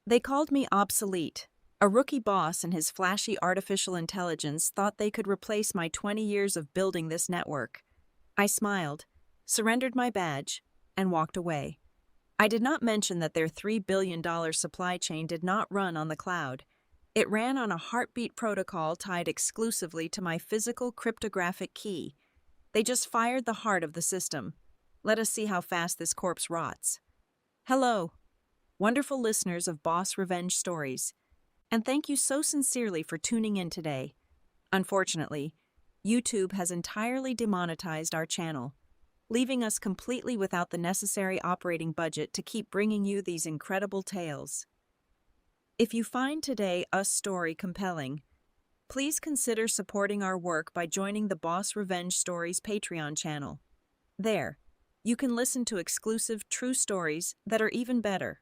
They called me obsolete. A rookie boss and his flashy artificial intelligence thought they could replace my 20 years of building this network. I smiled, surrendered my badge, and walked away. I did not mention that their $3 billion supply chain did not run on the cloud. It ran on a heartbeat protocol tied exclusively to my physical cryptographic key. They just fired the heart of the system. Let us see how fast this corpse rots. Hello, wonderful listeners of Boss Revenge Stories, and thank you so sincerely for tuning in today. Unfortunately, YouTube has entirely demonetized our channel, leaving us completely without the necessary operating budget to keep bringing you these incredible tales. If you find today's story compelling, please consider supporting our work by joining the Boss Revenge Stories Patreon channel. There, you can listen to exclusive true stories that are even better,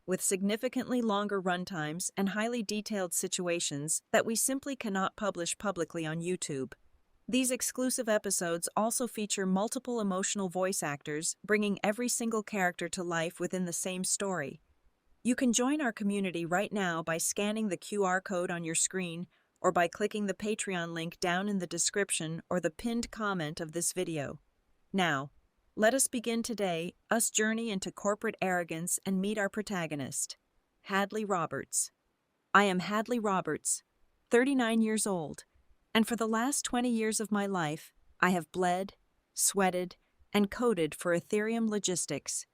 with significantly longer runtimes and highly detailed situations that we simply cannot publish publicly on YouTube. These exclusive episodes also feature multiple emotional voice actors, bringing every single character to life within the same story. You can join our community right now by scanning the QR code on your screen or by clicking the Patreon link down in the description or the pinned comment of this video. Now, let us begin today's journey into corporate arrogance and meet our protagonist, Hadley Roberts. I am Hadley Roberts, 39 years old, and for the last 20 years of my life, I have bled, sweated, and coded for Ethereum logistics.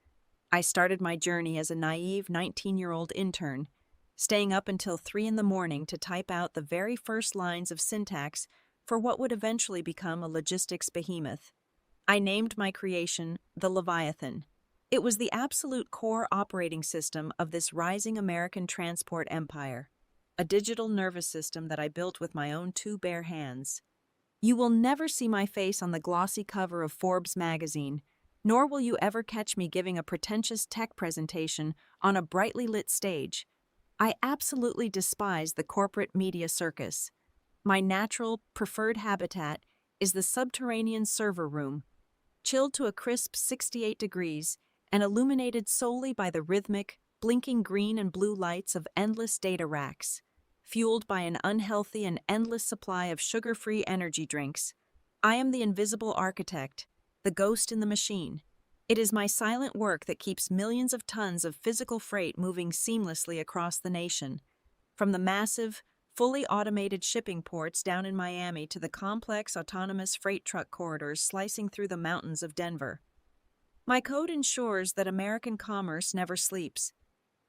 I started my journey as a naive 19-year-old intern, staying up until 3 a.m. to type out the very first lines of syntax for what would eventually become a logistics behemoth. I named my creation the Leviathan. It was the absolute core operating system of this rising American transport empire, a digital nervous system that I built with my own 2 bare hands. You will never see my face on the glossy cover of Forbes magazine, nor will you ever catch me giving a pretentious tech presentation on a brightly lit stage. I absolutely despise the corporate media circus. My natural, preferred habitat is the subterranean server room, chilled to a crisp 68 degrees and illuminated solely by the rhythmic, blinking green and blue lights of endless data racks, fueled by an unhealthy and endless supply of sugar-free energy drinks. I am the invisible architect, the ghost in the machine. It is my silent work that keeps millions of tons of physical freight moving seamlessly across the nation, from the massive, fully automated shipping ports down in Miami to the complex autonomous freight truck corridors slicing through the mountains of Denver. My code ensures that American commerce never sleeps.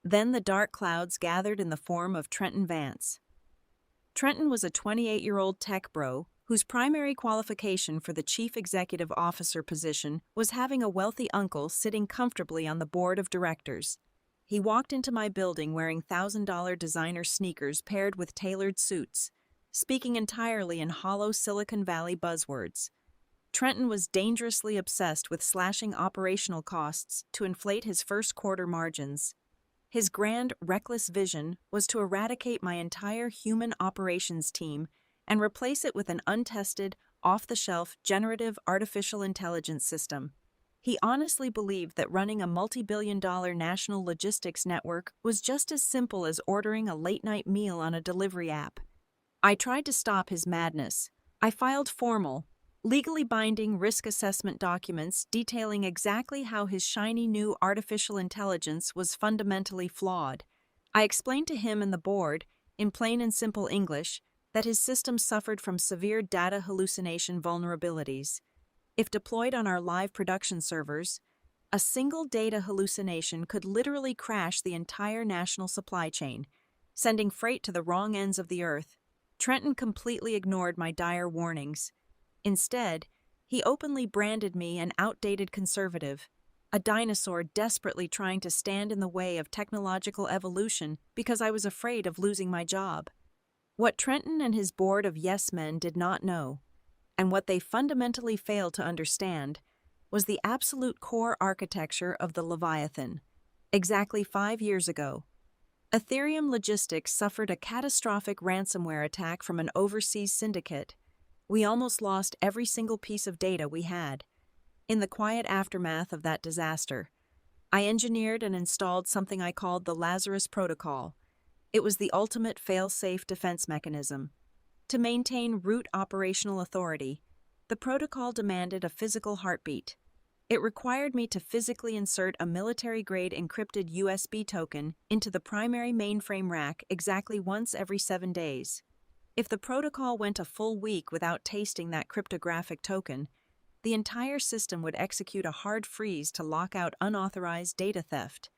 Then the dark clouds gathered in the form of Trenton Vance. Trenton was a 28-year-old tech bro whose primary qualification for the chief executive officer position was having a wealthy uncle sitting comfortably on the board of directors. He walked into my building wearing $1,000 designer sneakers paired with tailored suits, speaking entirely in hollow Silicon Valley buzzwords. Trenton was dangerously obsessed with slashing operational costs to inflate his first quarter margins. His grand, reckless vision was to eradicate my entire human operations team and replace it with an untested, off-the-shelf, generative artificial intelligence system. He honestly believed that running a multi-billion-dollar national logistics network was just as simple as ordering a late-night meal on a delivery app. I tried to stop his madness. I filed formal, legally binding risk assessment documents detailing exactly how his shiny new artificial intelligence was fundamentally flawed. I explained to him and the board, in plain and simple English, that his system suffered from severe data hallucination vulnerabilities. If deployed on our live production servers, a single data hallucination could literally crash the entire national supply chain, sending freight to the wrong ends of the earth. Trenton completely ignored my dire warnings. Instead, he openly branded me an outdated conservative, a dinosaur desperately trying to stand in the way of technological evolution because I was afraid of losing my job. What Trenton and his board of yes-men did not know, and what they fundamentally failed to understand, was the absolute core architecture of the Leviathan. Exactly 5 years ago, Ethereum Logistics suffered a catastrophic ransomware attack from an overseas syndicate. We almost lost every single piece of data we had. In the quiet aftermath of that disaster, I engineered and installed something I called the Lazarus Protocol. It was the ultimate fail-safe defense mechanism. To maintain root operational authority, the protocol demanded a physical heartbeat. It required me to physically insert a military-grade encrypted USB token into the primary mainframe rack exactly once every 7 days. If the protocol went a full week without tasting that cryptographic token, the entire system would execute a hard freeze to lock out unauthorized data theft.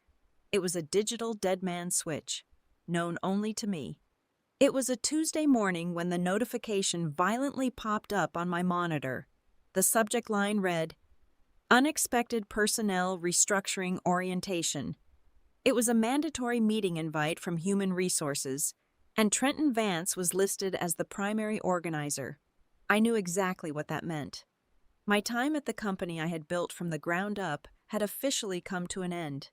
It was a digital dead man switch, known only to me. It was a Tuesday morning when the notification violently popped up on my monitor. The subject line read, "Unexpected Personnel Restructuring Orientation." It was a mandatory meeting invite from Human Resources, and Trenton Vance was listed as the primary organizer. I knew exactly what that meant. My time at the company I had built from the ground up had officially come to an end.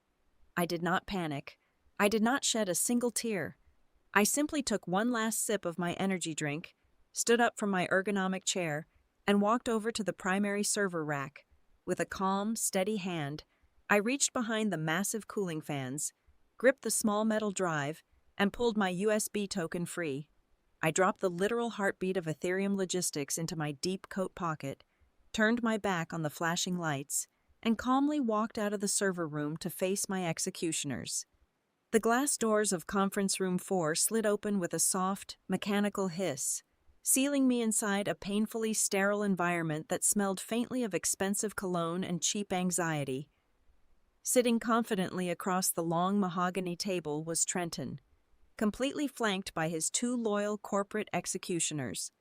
I did not panic. I did not shed a single tear. I simply took one last sip of my energy drink, stood up from my ergonomic chair, and walked over to the primary server rack. With a calm, steady hand, I reached behind the massive cooling fans, gripped the small metal drive, and pulled my USB token free. I dropped the literal heartbeat of Ethereum logistics into my deep coat pocket, turned my back on the flashing lights, and calmly walked out of the server room to face my executioners. The glass doors of Conference Room 4 slid open with a soft, mechanical hiss, sealing me inside a painfully sterile environment that smelled faintly of expensive cologne and cheap anxiety. Sitting confidently across the long mahogany table was Trenton, completely flanked by his 2 loyal corporate executioners.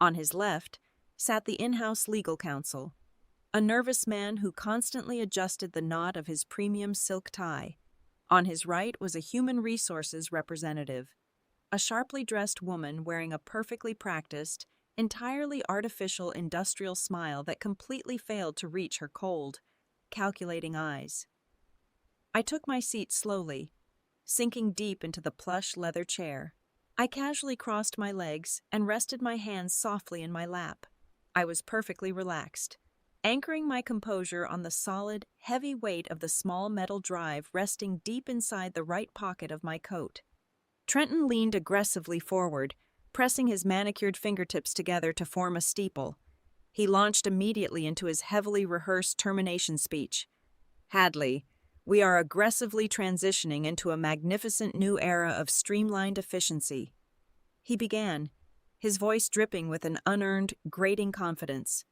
On his left sat the in-house legal counsel, a nervous man who constantly adjusted the knot of his premium silk tie. On his right was a human resources representative, a sharply dressed woman wearing a perfectly practiced, entirely artificial industrial smile that completely failed to reach her cold, calculating eyes. I took my seat slowly, sinking deep into the plush leather chair. I casually crossed my legs and rested my hands softly in my lap. I was perfectly relaxed, anchoring my composure on the solid, heavy weight of the small metal drive resting deep inside the right pocket of my coat. Trenton leaned aggressively forward, pressing his manicured fingertips together to form a steeple. He launched immediately into his heavily rehearsed termination speech. "Hadley, we are aggressively transitioning into a magnificent new era of streamlined efficiency." He began, his voice dripping with an unearned, grating confidence.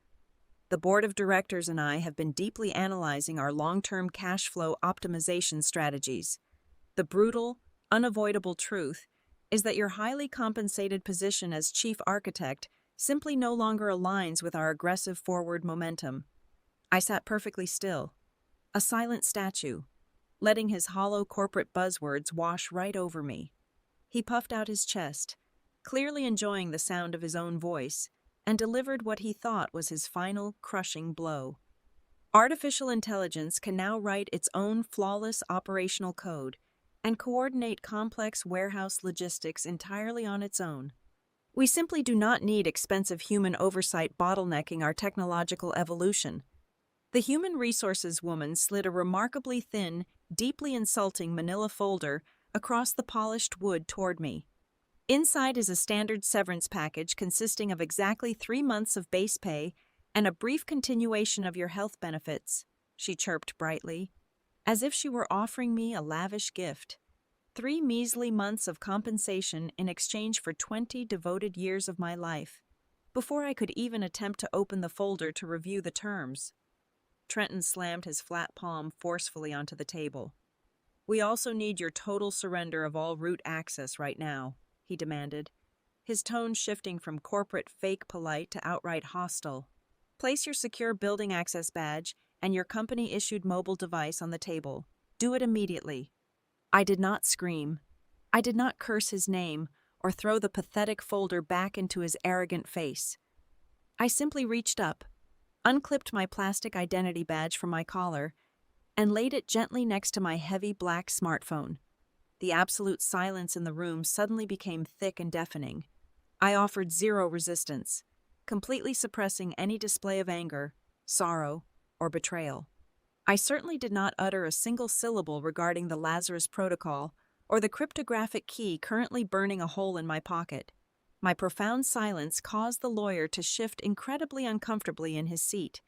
"The board of directors and I have been deeply analyzing our long-term cash flow optimization strategies. The brutal, unavoidable truth is that your highly compensated position as chief architect simply no longer aligns with our aggressive forward momentum." I sat perfectly still, a silent statue, letting his hollow corporate buzzwords wash right over me. He puffed out his chest, clearly enjoying the sound of his own voice, and delivered what he thought was his final, crushing blow. Artificial intelligence can now write its own flawless operational code and coordinate complex warehouse logistics entirely on its own. We simply do not need expensive human oversight bottlenecking our technological evolution. The human resources woman slid a remarkably thin, deeply insulting manila folder across the polished wood toward me. "Inside is a standard severance package consisting of exactly 3 months of base pay and a brief continuation of your health benefits," she chirped brightly, as if she were offering me a lavish gift. 3 measly months of compensation in exchange for 20 devoted years of my life, before I could even attempt to open the folder to review the terms. Trenton slammed his flat palm forcefully onto the table. "We also need your total surrender of all root access right now," he demanded, his tone shifting from corporate fake polite to outright hostile. "Place your secure building access badge and your company-issued mobile device on the table. Do it immediately." I did not scream. I did not curse his name or throw the pathetic folder back into his arrogant face. I simply reached up, unclipped my plastic identity badge from my collar, and laid it gently next to my heavy black smartphone. The absolute silence in the room suddenly became thick and deafening. I offered zero resistance, completely suppressing any display of anger, sorrow, or betrayal. I certainly did not utter a single syllable regarding the Lazarus Protocol or the cryptographic key currently burning a hole in my pocket. My profound silence caused the lawyer to shift incredibly uncomfortably in his seat.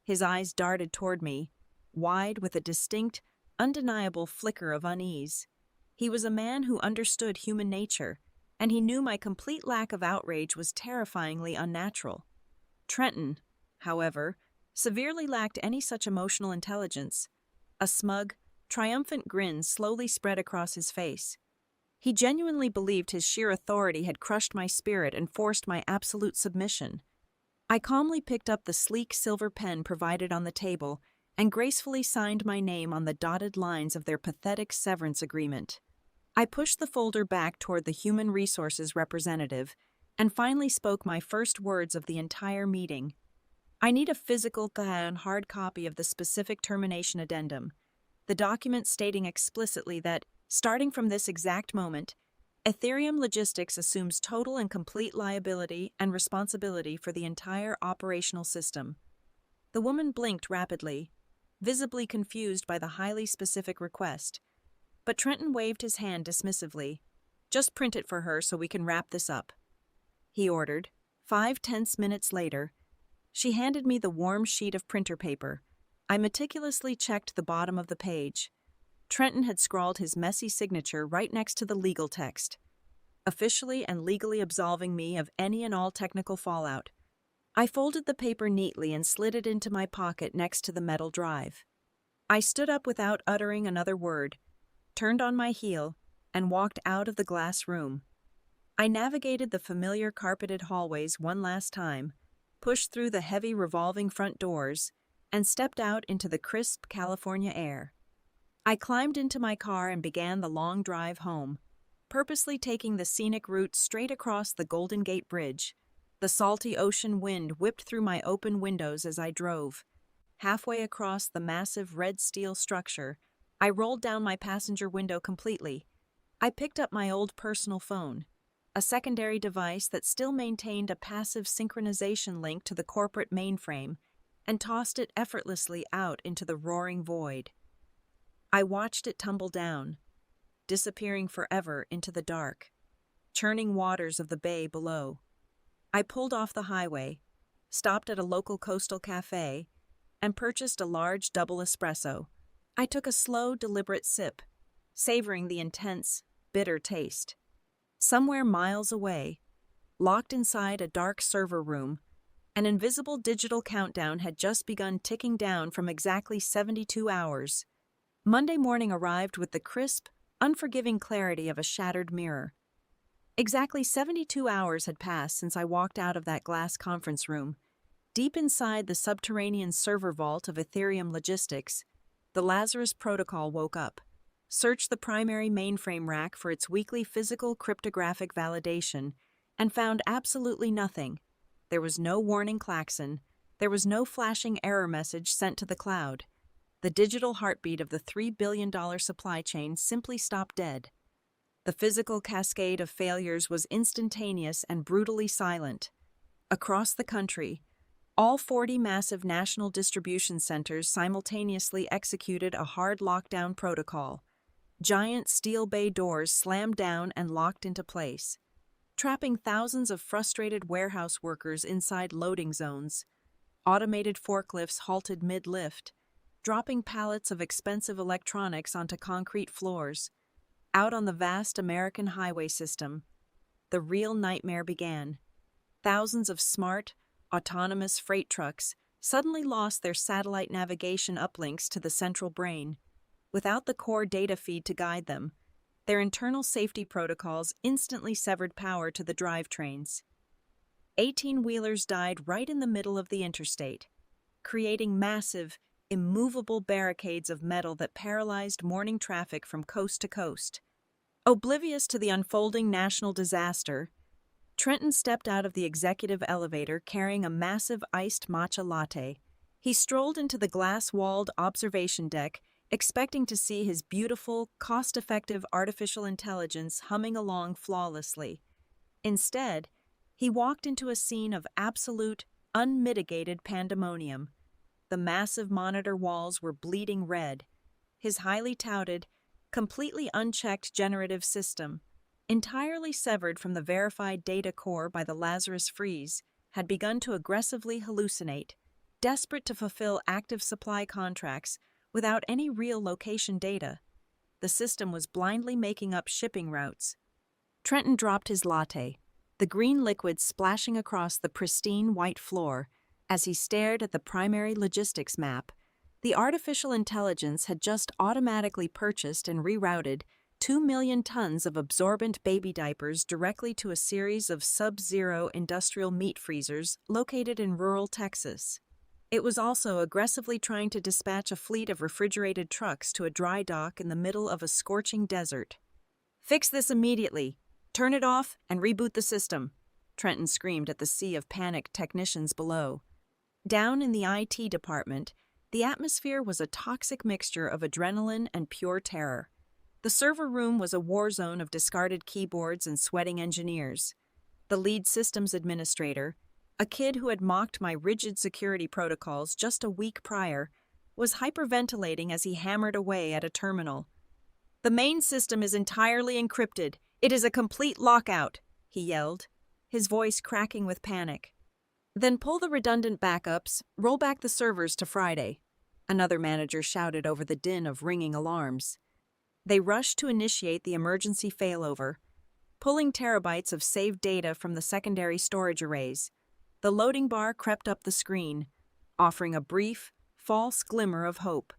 His eyes darted toward me, wide with a distinct, undeniable flicker of unease. He was a man who understood human nature, and he knew my complete lack of outrage was terrifyingly unnatural. Trenton, however, severely lacked any such emotional intelligence. A smug, triumphant grin slowly spread across his face. He genuinely believed his sheer authority had crushed my spirit and forced my absolute submission. I calmly picked up the sleek silver pen provided on the table and gracefully signed my name on the dotted lines of their pathetic severance agreement. I pushed the folder back toward the human resources representative and finally spoke my first words of the entire meeting. I need a physical and hard copy of the specific termination addendum, the document stating explicitly that, starting from this exact moment, Ethereum Logistics assumes total and complete liability and responsibility for the entire operational system. The woman blinked rapidly, visibly confused by the highly specific request, but Trenton waved his hand dismissively. "Just print it for her so we can wrap this up," he ordered. 5 tense minutes later, she handed me the warm sheet of printer paper. I meticulously checked the bottom of the page. Trenton had scrawled his messy signature right next to the legal text, officially and legally absolving me of any and all technical fallout. I folded the paper neatly and slid it into my pocket next to the metal drive. I stood up without uttering another word, turned on my heel, and walked out of the glass room. I navigated the familiar carpeted hallways one last time, pushed through the heavy revolving front doors, and stepped out into the crisp California air. I climbed into my car and began the long drive home, purposely taking the scenic route straight across the Golden Gate Bridge. The salty ocean wind whipped through my open windows as I drove. Halfway across the massive red steel structure, I rolled down my passenger window completely. I picked up my old personal phone, a secondary device that still maintained a passive synchronization link to the corporate mainframe, and tossed it effortlessly out into the roaring void. I watched it tumble down, disappearing forever into the dark, churning waters of the bay below. I pulled off the highway, stopped at a local coastal cafe, and purchased a large double espresso. I took a slow, deliberate sip, savoring the intense, bitter taste. Somewhere miles away, locked inside a dark server room, an invisible digital countdown had just begun ticking down from exactly 72 hours. Monday morning arrived with the crisp, unforgiving clarity of a shattered mirror. Exactly 72 hours had passed since I walked out of that glass conference room. Deep inside the subterranean server vault of Ethereum Logistics, the Lazarus Protocol woke up, searched the primary mainframe rack for its weekly physical cryptographic validation, and found absolutely nothing. There was no warning klaxon. There was no flashing error message sent to the cloud. The digital heartbeat of the $3 billion supply chain simply stopped dead. The physical cascade of failures was instantaneous and brutally silent. Across the country, all 40 massive national distribution centers simultaneously executed a hard lockdown protocol. Giant steel bay doors slammed down and locked into place, trapping thousands of frustrated warehouse workers inside loading zones. Automated forklifts halted mid-lift, dropping pallets of expensive electronics onto concrete floors. Out on the vast American highway system, the real nightmare began. Thousands of smart, autonomous freight trucks suddenly lost their satellite navigation uplinks to the central brain. Without the core data feed to guide them, their internal safety protocols instantly severed power to the drivetrains. 18-wheelers died right in the middle of the interstate, creating massive, immovable barricades of metal that paralyzed morning traffic from coast to coast. Oblivious to the unfolding national disaster, Trenton stepped out of the executive elevator carrying a massive iced matcha latte. He strolled into the glass-walled observation deck, expecting to see his beautiful, cost-effective artificial intelligence humming along flawlessly. Instead, he walked into a scene of absolute, unmitigated pandemonium. the massive monitor walls were bleeding red. His highly touted, completely unchecked generative system, entirely severed from the verified data core by the Lazarus freeze, had begun to aggressively hallucinate, desperate to fulfill active supply contracts without any real location data. The system was blindly making up shipping routes. Trenton dropped his latte, the green liquid splashing across the pristine white floor as he stared at the primary logistics map. The artificial intelligence had just automatically purchased and rerouted 2 million tons of absorbent baby diapers directly to a series of sub-zero industrial meat freezers located in rural Texas. It was also aggressively trying to dispatch a fleet of refrigerated trucks to a dry dock in the middle of a scorching desert. "Fix this immediately! Turn it off and reboot the system," Trenton screamed at the sea of panicked technicians below. Down in the IT department, the atmosphere was a toxic mixture of adrenaline and pure terror. The server room was a war zone of discarded keyboards and sweating engineers. The lead systems administrator, a kid who had mocked my rigid security protocols just a week prior, was hyperventilating as he hammered away at a terminal. "The main system is entirely encrypted. It is a complete lockout," he yelled, his voice cracking with panic. "Then pull the redundant backups, roll back the servers to Friday," another manager shouted over the din of ringing alarms. They rushed to initiate the emergency failover, pulling terabytes of saved data from the secondary storage arrays. The loading bar crept up the screen, offering a brief, false glimmer of hope.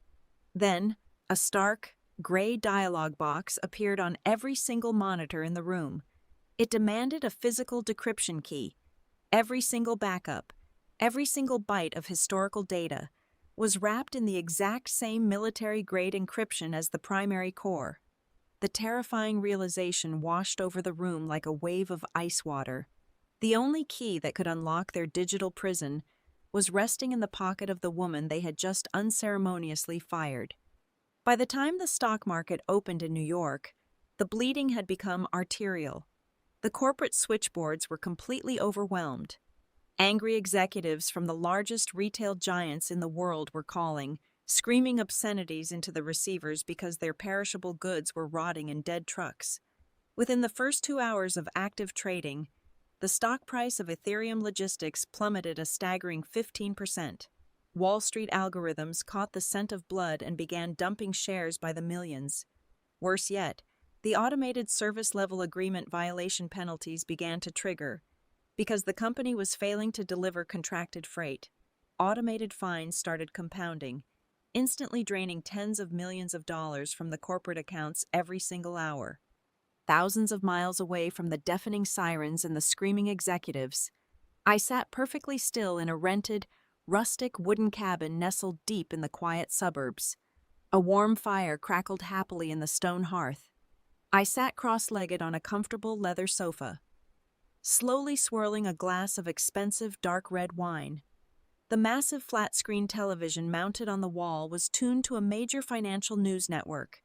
Then, a stark, gray dialog box appeared on every single monitor in the room. It demanded a physical decryption key. Every single backup, every single byte of historical data, was wrapped in the exact same military-grade encryption as the primary core. The terrifying realization washed over the room like a wave of ice water. The only key that could unlock their digital prison was resting in the pocket of the woman they had just unceremoniously fired. By the time the stock market opened in New York, the bleeding had become arterial. The corporate switchboards were completely overwhelmed. Angry executives from the largest retail giants in the world were calling, screaming obscenities into the receivers because their perishable goods were rotting in dead trucks. Within the first 2 hours of active trading, the stock price of Ethereum Logistics plummeted a staggering 15%. Wall Street algorithms caught the scent of blood and began dumping shares by the millions. Worse yet, the automated service level agreement violation penalties began to trigger. Because the company was failing to deliver contracted freight, automated fines started compounding, instantly draining tens of millions of dollars from the corporate accounts every single hour. Thousands of miles away from the deafening sirens and the screaming executives, I sat perfectly still in a rented, rustic wooden cabin nestled deep in the quiet suburbs. A warm fire crackled happily in the stone hearth. I sat cross-legged on a comfortable leather sofa, slowly swirling a glass of expensive dark red wine. The massive flat-screen television mounted on the wall was tuned to a major financial news network.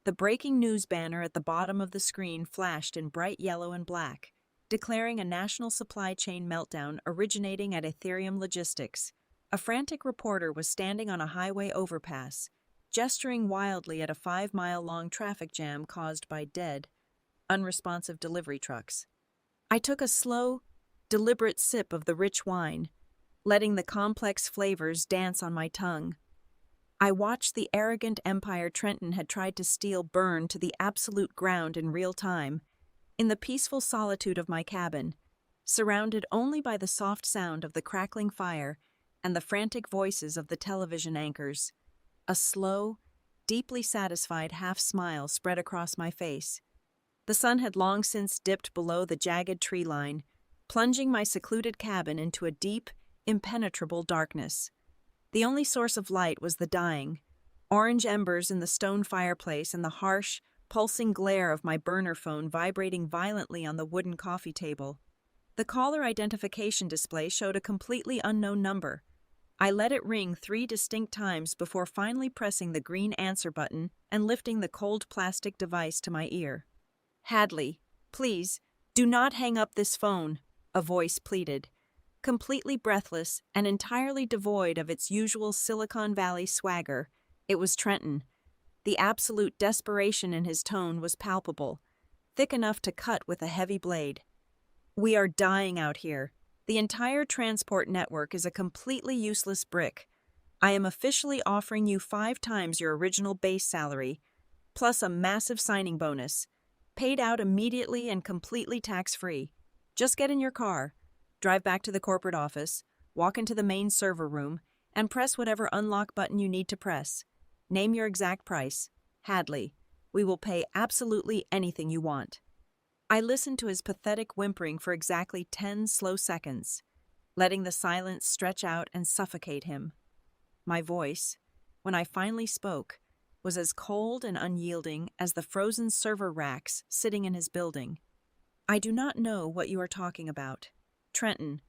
The breaking news banner at the bottom of the screen flashed in bright yellow and black, declaring a national supply chain meltdown originating at Ethereum Logistics. A frantic reporter was standing on a highway overpass, gesturing wildly at a 5-mile-long traffic jam caused by dead, unresponsive delivery trucks. I took a slow, deliberate sip of the rich wine, letting the complex flavors dance on my tongue. I watched the arrogant empire Trenton had tried to steal burn to the absolute ground in real time, in the peaceful solitude of my cabin, surrounded only by the soft sound of the crackling fire and the frantic voices of the television anchors. A slow, deeply satisfied half-smile spread across my face. The sun had long since dipped below the jagged tree line, plunging my secluded cabin into a deep, impenetrable darkness. The only source of light was the dying, orange embers in the stone fireplace and the harsh, pulsing glare of my burner phone vibrating violently on the wooden coffee table. The caller identification display showed a completely unknown number. I let it ring 3 distinct times before finally pressing the green answer button and lifting the cold plastic device to my ear. "Hadley, please, do not hang up this phone," a voice pleaded. Completely breathless and entirely devoid of its usual Silicon Valley swagger, it was Trenton. The absolute desperation in his tone was palpable, thick enough to cut with a heavy blade. "We are dying out here. The entire transport network is a completely useless brick. I am officially offering you 5 times your original base salary, plus a massive signing bonus, paid out immediately and completely tax-free. Just get in your car, drive back to the corporate office, walk into the main server room, and press whatever unlock button you need to press. Name your exact price. Hadley. We will pay absolutely anything you want." I listened to his pathetic whimpering for exactly 10 slow seconds, letting the silence stretch out and suffocate him. My voice, when I finally spoke, was as cold and unyielding as the frozen server racks sitting in his building. "I do not know what you are talking about. Trenton,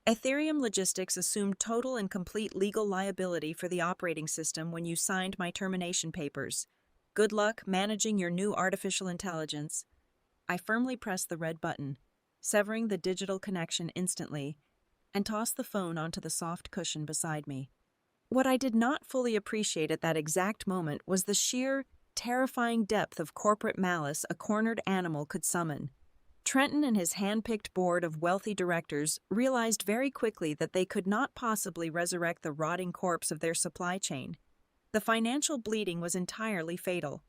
Ethereum Logistics assumed total and complete legal liability for the operating system when you signed my termination papers. Good luck managing your new artificial intelligence." I firmly pressed the red button, severing the digital connection instantly, and tossed the phone onto the soft cushion beside me. What I did not fully appreciate at that exact moment was the sheer, terrifying depth of corporate malice a cornered animal could summon. Trenton and his hand-picked board of wealthy directors realized very quickly that they could not possibly resurrect the rotting corpse of their supply chain. The financial bleeding was entirely fatal.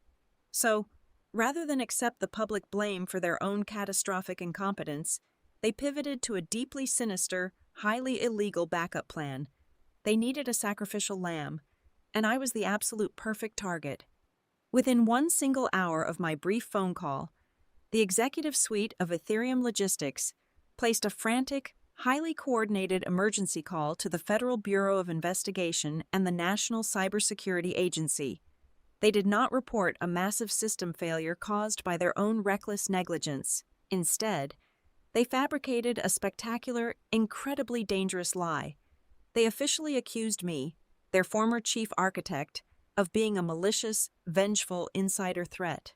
So, rather than accept the public blame for their own catastrophic incompetence, they pivoted to a deeply sinister, highly illegal backup plan. They needed a sacrificial lamb, and I was the absolute perfect target. Within 1 single hour of my brief phone call, the executive suite of Ethereum Logistics placed a frantic, highly coordinated emergency call to the Federal Bureau of Investigation and the National Cybersecurity Agency. They did not report a massive system failure caused by their own reckless negligence. Instead, they fabricated a spectacular, incredibly dangerous lie. They officially accused me, their former chief architect, of being a malicious, vengeful insider threat.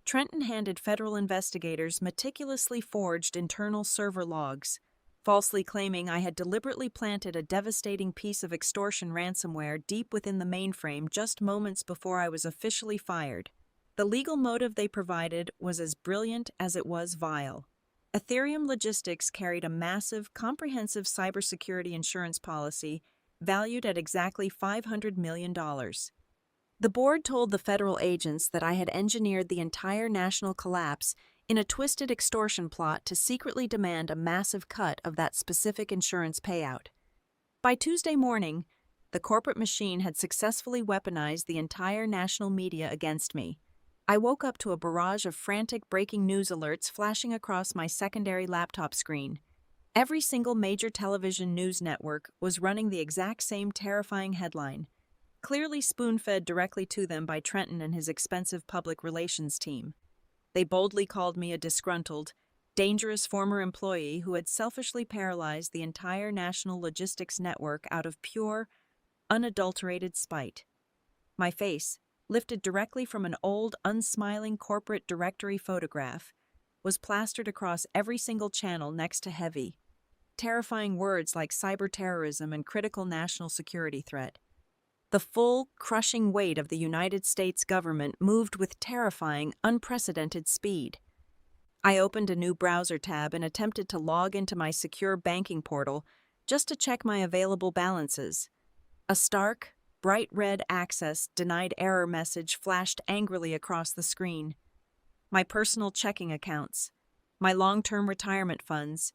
Trenton handed federal investigators meticulously forged internal server logs, falsely claiming I had deliberately planted a devastating piece of extortion ransomware deep within the mainframe just moments before I was officially fired. The legal motive they provided was as brilliant as it was vile. Ethereum Logistics carried a massive, comprehensive cybersecurity insurance policy valued at exactly $500 million. The board told the federal agents that I had engineered the entire national collapse in a twisted extortion plot to secretly demand a massive cut of that specific insurance payout. By Tuesday morning, the corporate machine had successfully weaponized the entire national media against me. I woke up to a barrage of frantic breaking news alerts flashing across my secondary laptop screen. Every single major television news network was running the exact same terrifying headline, clearly spoon-fed directly to them by Trenton and his expensive public relations team. They boldly called me a disgruntled, dangerous former employee who had selfishly paralyzed the entire national logistics network out of pure, unadulterated spite. My face, lifted directly from an old, unsmiling corporate directory photograph, was plastered across every single channel next to heavy, terrifying words like cyber-terrorism and critical national security threat. The full, crushing weight of the United States government moved with terrifying, unprecedented speed. I opened a new browser tab and attempted to log into my secure banking portal just to check my available balances. A stark, bright red "access denied" error message flashed angrily across the screen. My personal checking accounts, my long-term retirement funds,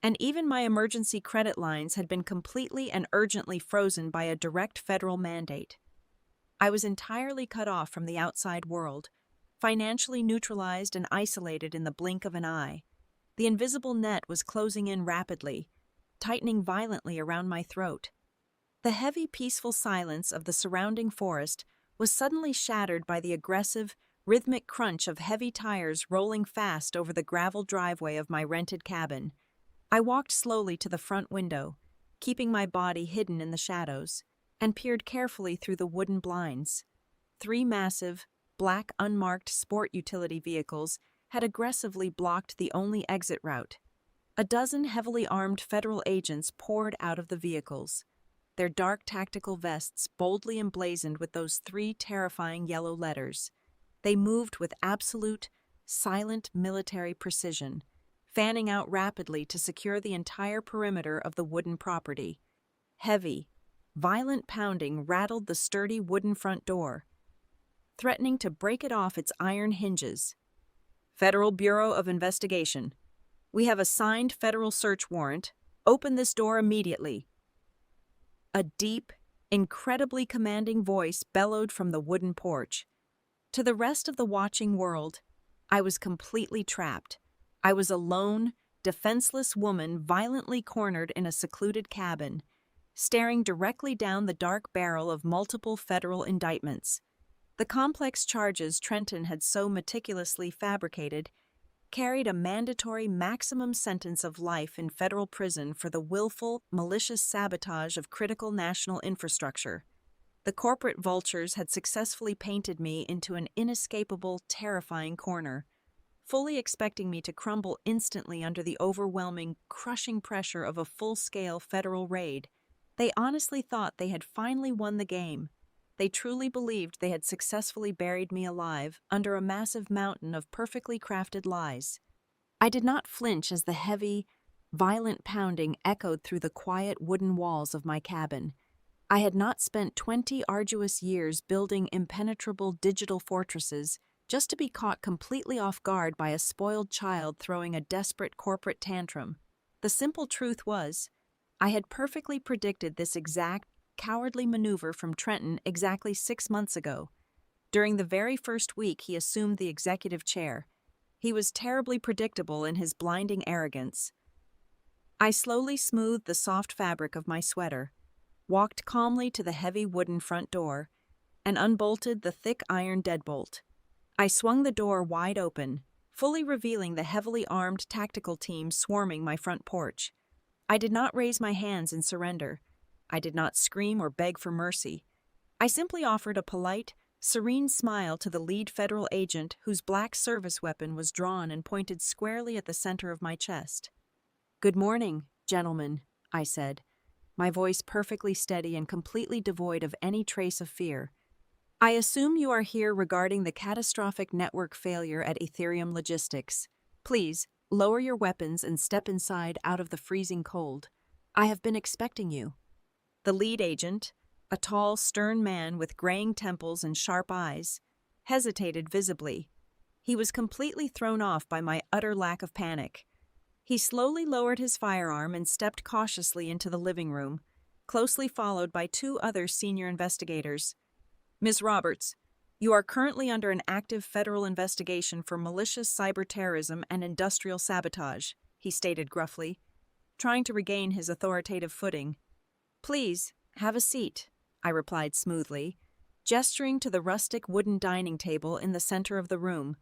and even my emergency credit lines had been completely and urgently frozen by a direct federal mandate. I was entirely cut off from the outside world, financially neutralized and isolated in the blink of an eye. The invisible net was closing in rapidly, tightening violently around my throat. The heavy, peaceful silence of the surrounding forest was suddenly shattered by the aggressive, rhythmic crunch of heavy tires rolling fast over the gravel driveway of my rented cabin. I walked slowly to the front window, keeping my body hidden in the shadows, and peered carefully through the wooden blinds. 3 massive, black unmarked sport utility vehicles had aggressively blocked the only exit route. A dozen heavily armed federal agents poured out of the vehicles, their dark tactical vests boldly emblazoned with those three terrifying yellow letters. They moved with absolute, silent military precision, fanning out rapidly to secure the entire perimeter of the wooden property. Heavy, violent pounding rattled the sturdy wooden front door, threatening to break it off its iron hinges. Federal Bureau of Investigation. We have a signed federal search warrant. Open this door immediately. A deep, incredibly commanding voice bellowed from the wooden porch. To the rest of the watching world, I was completely trapped. I was a lone, defenseless woman violently cornered in a secluded cabin, staring directly down the dark barrel of multiple federal indictments. The complex charges Trenton had so meticulously fabricated carried a mandatory maximum sentence of life in federal prison for the willful, malicious sabotage of critical national infrastructure. The corporate vultures had successfully painted me into an inescapable, terrifying corner, fully expecting me to crumble instantly under the overwhelming, crushing pressure of a full-scale federal raid. They honestly thought they had finally won the game. They truly believed they had successfully buried me alive under a massive mountain of perfectly crafted lies. I did not flinch as the heavy, violent pounding echoed through the quiet wooden walls of my cabin. I had not spent 20 arduous years building impenetrable digital fortresses just to be caught completely off guard by a spoiled child throwing a desperate corporate tantrum. The simple truth was, I had perfectly predicted this exact, cowardly maneuver from Trenton exactly 6 months ago. During the very first week he assumed the executive chair, he was terribly predictable in his blinding arrogance. I slowly smoothed the soft fabric of my sweater, walked calmly to the heavy wooden front door, and unbolted the thick iron deadbolt. I swung the door wide open, fully revealing the heavily armed tactical team swarming my front porch. I did not raise my hands in surrender. I did not scream or beg for mercy. I simply offered a polite, serene smile to the lead federal agent whose black service weapon was drawn and pointed squarely at the center of my chest. "Good morning, gentlemen," I said, my voice perfectly steady and completely devoid of any trace of fear. "I assume you are here regarding the catastrophic network failure at Ethereum Logistics. Please, lower your weapons and step inside out of the freezing cold. I have been expecting you." The lead agent, a tall, stern man with graying temples and sharp eyes, hesitated visibly. He was completely thrown off by my utter lack of panic. He slowly lowered his firearm and stepped cautiously into the living room, closely followed by 2 other senior investigators. "Ms. Roberts, you are currently under an active federal investigation for malicious cyber terrorism and industrial sabotage," he stated gruffly, trying to regain his authoritative footing. "Please, have a seat," I replied smoothly, gesturing to the rustic wooden dining table in the center of the room.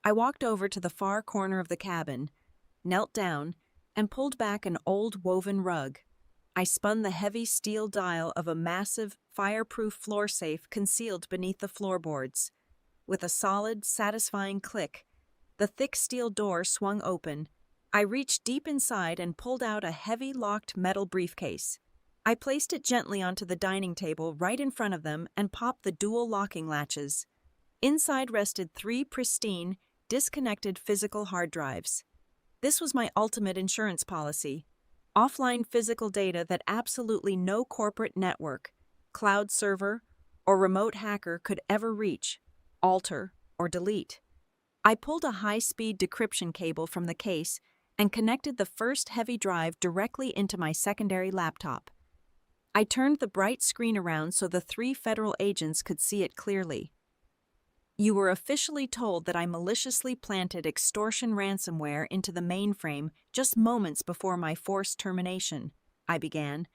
I walked over to the far corner of the cabin, knelt down, and pulled back an old woven rug. I spun the heavy steel dial of a massive, fireproof floor safe concealed beneath the floorboards. With a solid, satisfying click, the thick steel door swung open. I reached deep inside and pulled out a heavy, locked metal briefcase. I placed it gently onto the dining table right in front of them and popped the dual locking latches. Inside rested 3 pristine, disconnected physical hard drives. This was my ultimate insurance policy. Offline physical data that absolutely no corporate network, cloud server, or remote hacker could ever reach, alter, or delete. I pulled a high-speed decryption cable from the case and connected the first heavy drive directly into my secondary laptop. I turned the bright screen around so the 3 federal agents could see it clearly. "You were officially told that I maliciously planted extortion ransomware into the mainframe just moments before my forced termination," I began,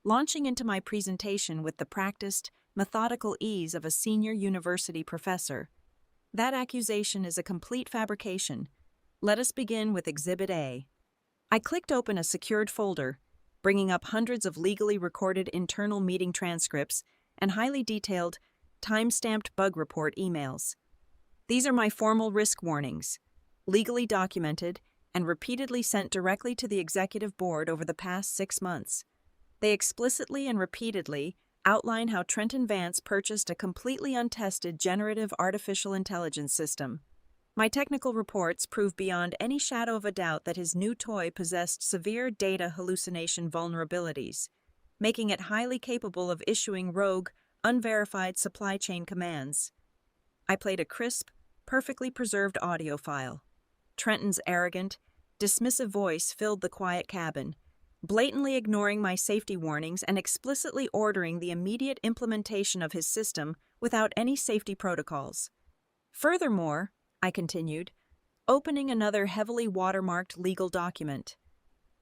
launching into my presentation with the practiced, methodical ease of a senior university professor. "That accusation is a complete fabrication. Let us begin with Exhibit A." I clicked open a secured folder, bringing up hundreds of legally recorded internal meeting transcripts and highly detailed, time-stamped bug report emails. "These are my formal risk warnings, legally documented and repeatedly sent directly to the executive board over the past 6 months. They explicitly and repeatedly outline how Trenton Vance purchased a completely untested generative artificial intelligence system. My technical reports prove beyond any shadow of a doubt that his new toy possessed severe data hallucination vulnerabilities, making it highly capable of issuing rogue, unverified supply chain commands. I played a crisp, perfectly preserved audio file. Trenton's arrogant, dismissive voice filled the quiet cabin, blatantly ignoring my safety warnings and explicitly ordering the immediate implementation of his system without any safety protocols. Furthermore, I continued, opening another heavily watermarked legal document.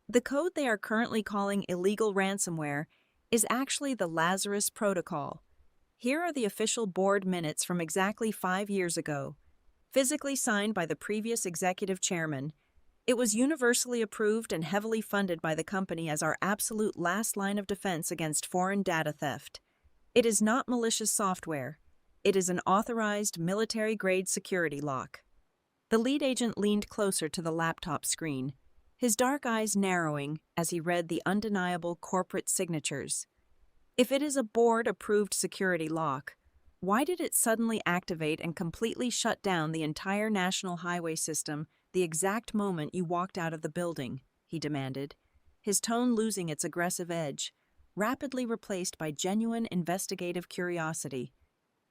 The code they are currently calling illegal ransomware is actually the Lazarus Protocol. Here are the official board minutes from exactly 5 years ago, physically signed by the previous executive chairman. It was universally approved and heavily funded by the company as our absolute last line of defense against foreign data theft. It is not malicious software. It is an authorized military-grade security lock. The lead agent leaned closer to the laptop screen, his dark eyes narrowing as he read the undeniable corporate signatures. If it is a board-approved security lock, why did it suddenly activate and completely shut down the entire national highway system the exact moment you walked out of the building? He demanded, his tone losing its aggressive edge, rapidly replaced by genuine investigative curiosity.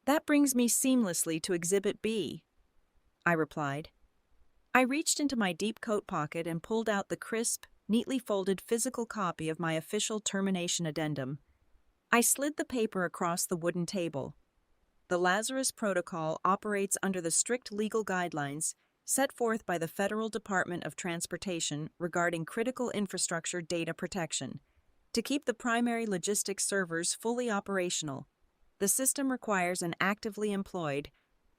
That brings me seamlessly to Exhibit B, I replied. I reached into my deep coat pocket and pulled out the crisp, neatly folded physical copy of my official termination addendum. I slid the paper across the wooden table. The Lazarus Protocol operates under the strict legal guidelines set forth by the Federal Department of Transportation regarding critical infrastructure data protection. To keep the primary logistics servers fully operational, the system requires an actively employed,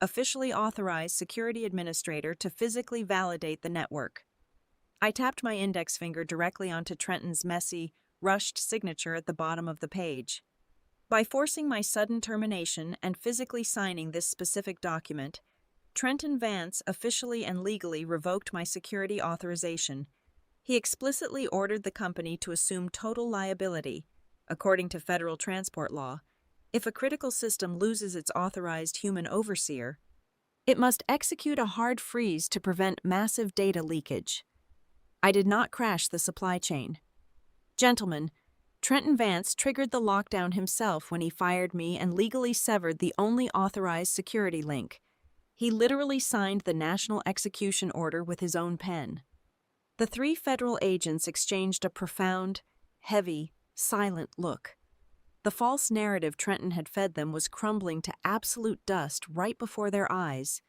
officially authorized security administrator to physically validate the network. I tapped my index finger directly onto Trenton's messy, rushed signature at the bottom of the page. By forcing my sudden termination and physically signing this specific document, Trenton Vance officially and legally revoked my security authorization. He explicitly ordered the company to assume total liability, according to federal transport law. If a critical system loses its authorized human overseer, it must execute a hard freeze to prevent massive data leakage. I did not crash the supply chain. Gentlemen, Trenton Vance triggered the lockdown himself when he fired me and legally severed the only authorized security link. He literally signed the national execution order with his own pen. The 3 federal agents exchanged a profound, heavy, silent look. The false narrative Trenton had fed them was crumbling to absolute dust right before their eyes.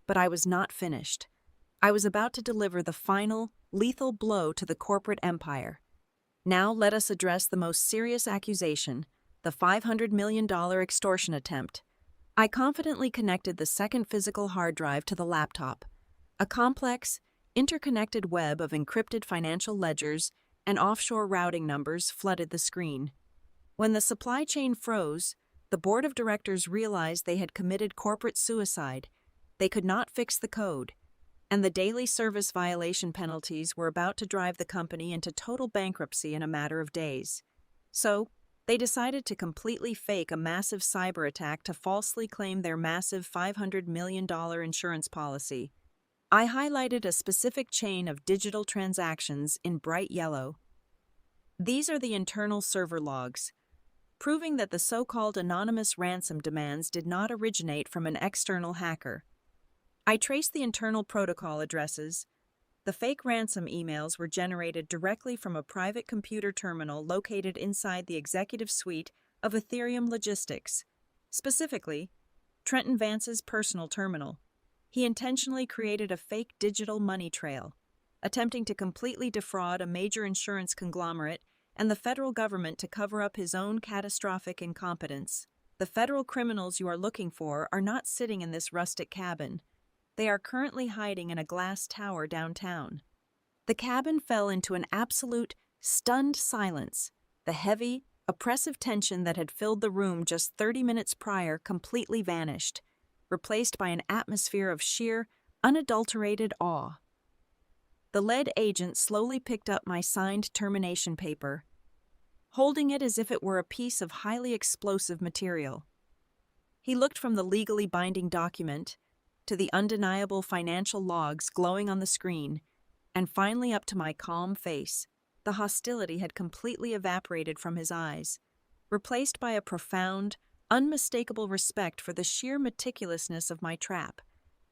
But I was not finished. I was about to deliver the final, lethal blow to the corporate empire. Now let us address the most serious accusation, the $500 million extortion attempt. I confidently connected the second physical hard drive to the laptop. A complex, interconnected web of encrypted financial ledgers and offshore routing numbers flooded the screen. When the supply chain froze, the board of directors realized they had committed corporate suicide. They could not fix the code, and the daily service violation penalties were about to drive the company into total bankruptcy in a matter of days. So, they decided to completely fake a massive cyber attack to falsely claim their massive $500 million insurance policy. I highlighted a specific chain of digital transactions in bright yellow. These are the internal server logs, proving that the so-called anonymous ransom demands did not originate from an external hacker. I traced the internal protocol addresses. The fake ransom emails were generated directly from a private computer terminal located inside the executive suite of Ethereum Logistics, specifically, Trenton Vance's personal terminal. He intentionally created a fake digital money trail, attempting to completely defraud a major insurance conglomerate and the federal government to cover up his own catastrophic incompetence. The federal criminals you are looking for are not sitting in this rustic cabin. They are currently hiding in a glass tower downtown. The cabin fell into an absolute, stunned silence. The heavy, oppressive tension that had filled the room just 30 minutes prior completely vanished, replaced by an atmosphere of sheer, unadulterated awe. The lead agent slowly picked up my signed termination paper, holding it as if it were a piece of highly explosive material. He looked from the legally binding document to the undeniable financial logs glowing on the screen, and finally up to my calm face. The hostility had completely evaporated from his eyes, replaced by a profound, unmistakable respect for the sheer meticulousness of my trap.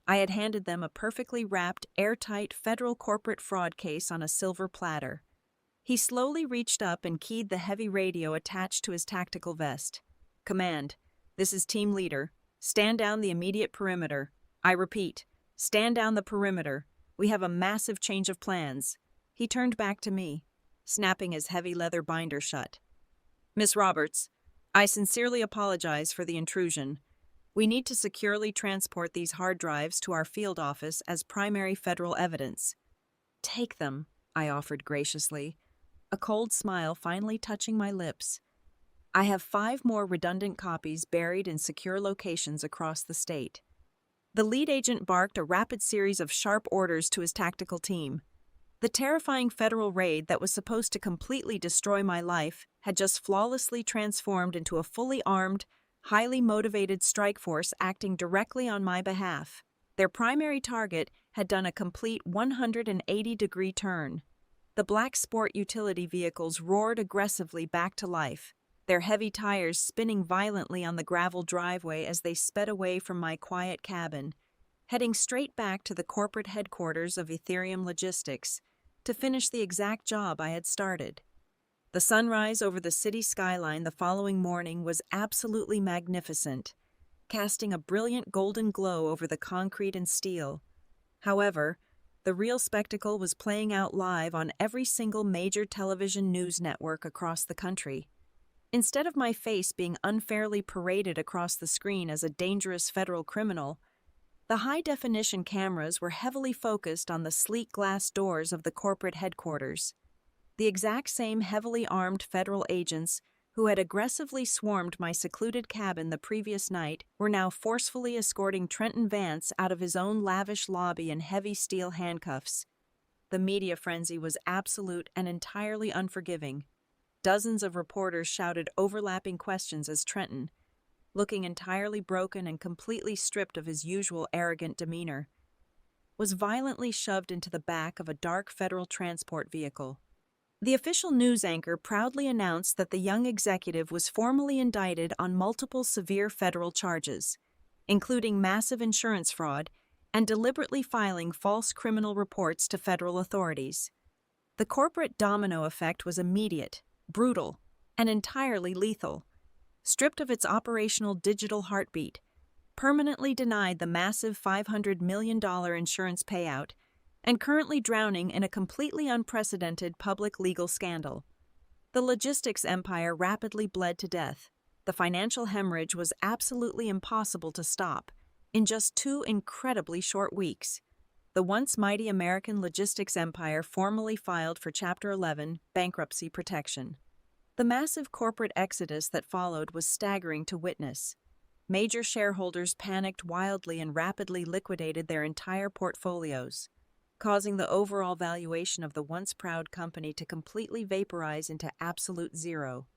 I had handed them a perfectly wrapped, airtight federal corporate fraud case on a silver platter. He slowly reached up and keyed the heavy radio attached to his tactical vest. "Command, this is Team Leader. Stand down the immediate perimeter. I repeat, stand down the perimeter. We have a massive change of plans." He turned back to me, snapping his heavy leather binder shut. "Miss Roberts, I sincerely apologize for the intrusion. We need to securely transport these hard drives to our field office as primary federal evidence." "Take them," I offered graciously, a cold smile finally touching my lips. "I have 5 more redundant copies buried in secure locations across the state." The lead agent barked a rapid series of sharp orders to his tactical team. The terrifying federal raid that was supposed to completely destroy my life had just flawlessly transformed into a fully armed, highly motivated strike force acting directly on my behalf. Their primary target had done a complete 180-degree turn. The black sport utility vehicles roared aggressively back to life, their heavy tires spinning violently on the gravel driveway as they sped away from my quiet cabin, heading straight back to the corporate headquarters of Ethereum Logistics to finish the exact job I had started. The sunrise over the city skyline the following morning was absolutely magnificent, casting a brilliant golden glow over the concrete and steel. However, the real spectacle was playing out live on every single major television news network across the country. Instead of my face being unfairly paraded across the screen as a dangerous federal criminal, the high-definition cameras were heavily focused on the sleek glass doors of the corporate headquarters. The exact same heavily armed federal agents who had aggressively swarmed my secluded cabin the previous night were now forcefully escorting Trenton Vance out of his own lavish lobby in heavy steel handcuffs. The media frenzy was absolute and entirely unforgiving. Dozens of reporters shouted overlapping questions as Trenton, looking entirely broken and completely stripped of his usual arrogant demeanor, was violently shoved into the back of a dark federal transport vehicle. The official news anchor proudly announced that the young executive was formally indicted on multiple severe federal charges, including massive insurance fraud and deliberately filing false criminal reports to federal authorities. The corporate domino effect was immediate, brutal, and entirely lethal. Stripped of its operational digital heartbeat, permanently denied the massive $500 million insurance payout, and currently drowning in a completely unprecedented public legal scandal. The logistics empire rapidly bled to death. The financial hemorrhage was absolutely impossible to stop. In just 2 incredibly short weeks, the once mighty American logistics empire formally filed for Chapter 11 bankruptcy protection. The massive corporate exodus that followed was staggering to witness. Major shareholders panicked wildly and rapidly liquidated their entire portfolios, causing the overall valuation of the once proud company to completely vaporize into absolute zero.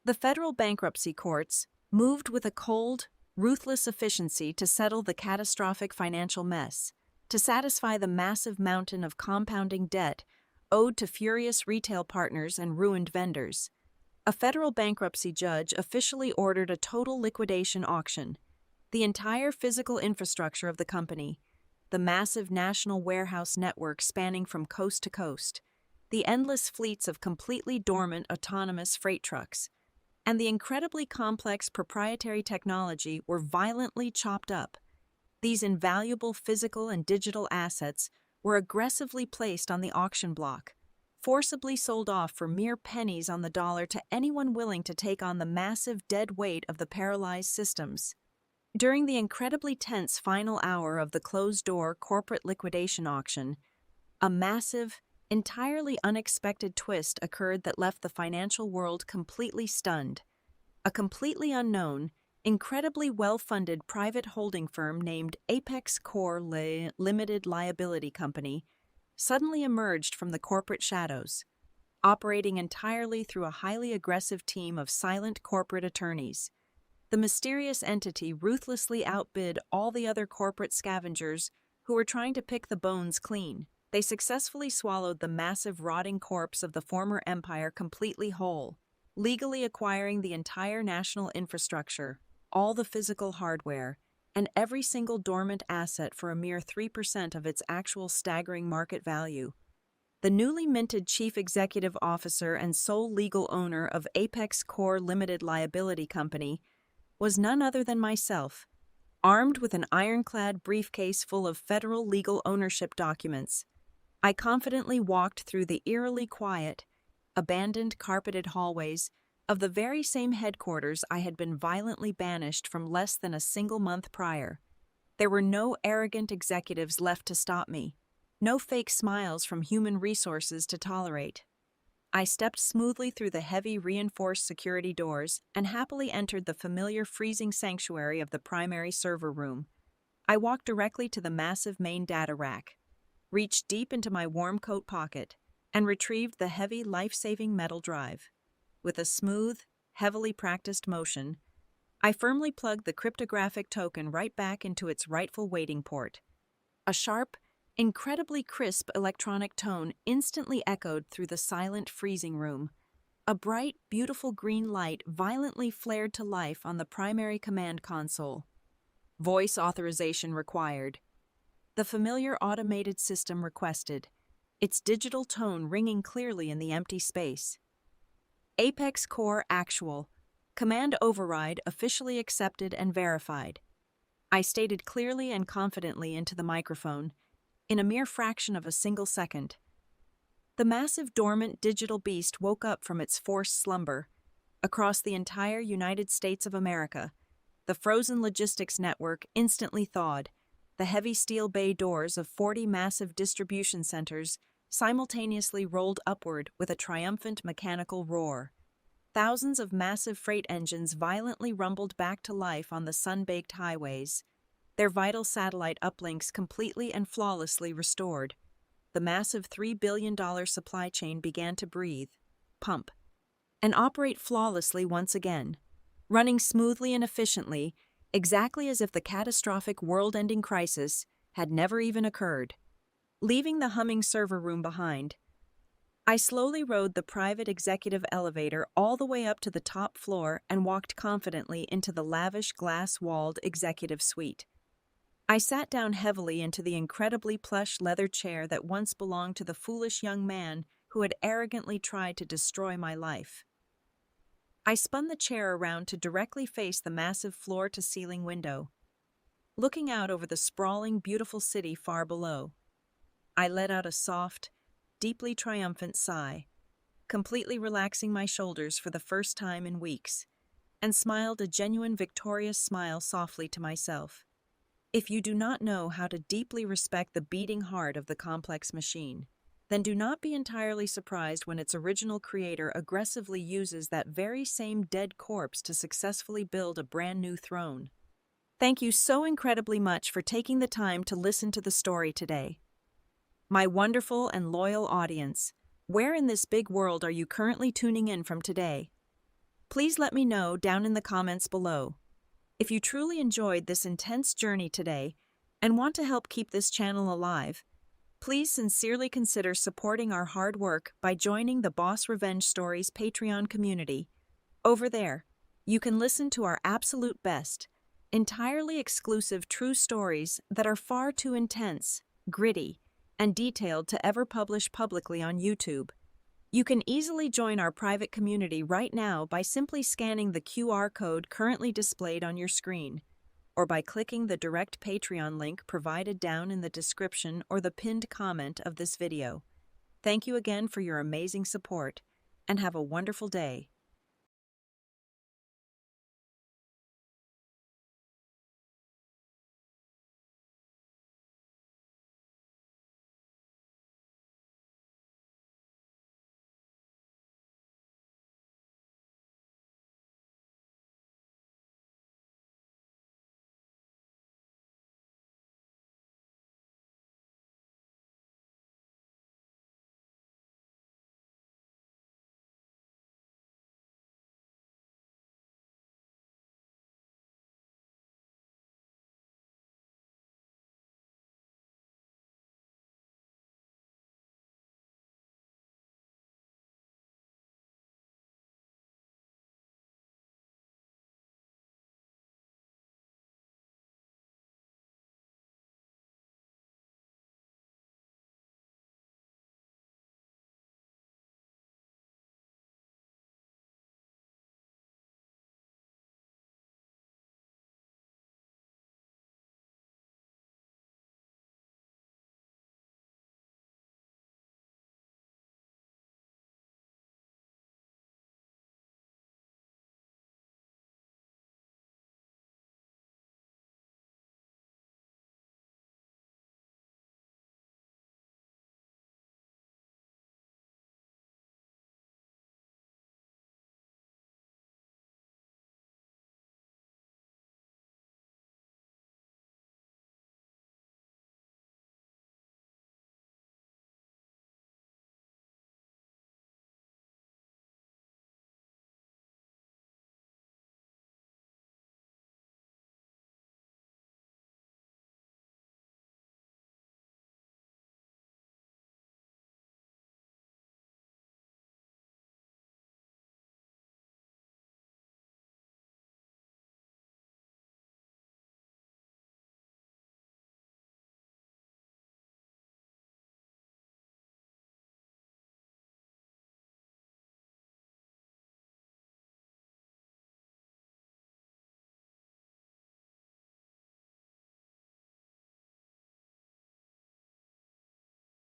The federal bankruptcy courts moved with a cold, ruthless efficiency to settle the catastrophic financial mess, to satisfy the massive mountain of compounding debt owed to furious retail partners and ruined vendors. A federal bankruptcy judge officially ordered a total liquidation auction. The entire physical infrastructure of the company, the massive national warehouse network spanning from coast to coast, the endless fleets of completely dormant autonomous freight trucks, and the incredibly complex proprietary technology were violently chopped up. These invaluable physical and digital assets were aggressively placed on the auction block, forcibly sold off for mere pennies on the dollar to anyone willing to take on the massive dead weight of the paralyzed systems. During the incredibly tense final hour of the closed-door corporate liquidation auction, a massive, entirely unexpected twist occurred that left the financial world completely stunned. A completely unknown, incredibly well-funded private holding firm named Apex Core Limited Liability Company suddenly emerged from the corporate shadows, operating entirely through a highly aggressive team of silent corporate attorneys. The mysterious entity ruthlessly outbid all the other corporate scavengers who were trying to pick the bones clean. They successfully swallowed the massive rotting corpse of the former empire completely whole, legally acquiring the entire national infrastructure, all the physical hardware, and every single dormant asset for a mere 3% of its actual staggering market value. The newly minted chief executive officer and sole legal owner of Apex Core Limited Liability Company was none other than myself, armed with an ironclad briefcase full of federal legal ownership documents. I confidently walked through the eerily quiet, abandoned carpeted hallways of the very same headquarters I had been violently banished from less than a single month prior. There were no arrogant executives left to stop me, no fake smiles from human resources to tolerate. I stepped smoothly through the heavy reinforced security doors and happily entered the familiar freezing sanctuary of the primary server room. I walked directly to the massive main data rack, reached deep into my warm coat pocket, and retrieved the heavy life-saving metal drive. With a smooth, heavily practiced motion, I firmly plugged the cryptographic token right back into its rightful waiting port. A sharp, incredibly crisp electronic tone instantly echoed through the silent freezing room. A bright, beautiful green light violently flared to life on the primary command console. Voice authorization required. The familiar automated system requested, its digital tone ringing clearly in the empty space. Apex Core Actual. Command override officially accepted and verified. I stated clearly and confidently into the microphone, in a mere fraction of a single second. The massive dormant digital beast woke up from its forced slumber. Across the entire United States of America, the frozen logistics network instantly thawed. The heavy steel bay doors of 40 massive distribution centers simultaneously rolled upward with a triumphant mechanical roar. Thousands of massive freight engines violently rumbled back to life on the sun-baked highways, their vital satellite uplinks completely and flawlessly restored. The massive $3 billion supply chain began to breathe, pump, and operate flawlessly once again, running smoothly and efficiently, exactly as if the catastrophic world-ending crisis had never even occurred. Leaving the humming server room behind, I slowly rode the private executive elevator all the way up to the top floor and walked confidently into the lavish glass-walled executive suite. I sat down heavily into the incredibly plush leather chair that once belonged to the foolish young man who had arrogantly tried to destroy my life. I spun the chair around to directly face the massive floor-to-ceiling window, looking out over the sprawling, beautiful city far below. I let out a soft, deeply triumphant sigh, completely relaxing my shoulders for the first time in weeks, and smiled a genuine victorious smile softly to myself. If you do not know how to deeply respect the beating heart of the complex machine, then do not be entirely surprised when its original creator aggressively uses that very same dead corpse to successfully build a brand new throne. Thank you so incredibly much for taking the time to listen to the story today. My wonderful and loyal audience, where in this big world are you currently tuning in from today? Please let me know down in the comments below. If you truly enjoyed this intense journey today and want to help keep this channel alive, please sincerely consider supporting our hard work by joining the Boss Revenge Stories Patreon community. Over there, you can listen to our absolute best, entirely exclusive true stories that are far too intense, gritty, and detailed to ever publish publicly on YouTube. You can easily join our private community right now by simply scanning the QR code currently displayed on your screen, or by clicking the direct Patreon link provided down in the description or the pinned comment of this video. Thank you again for your amazing support, and have a wonderful day.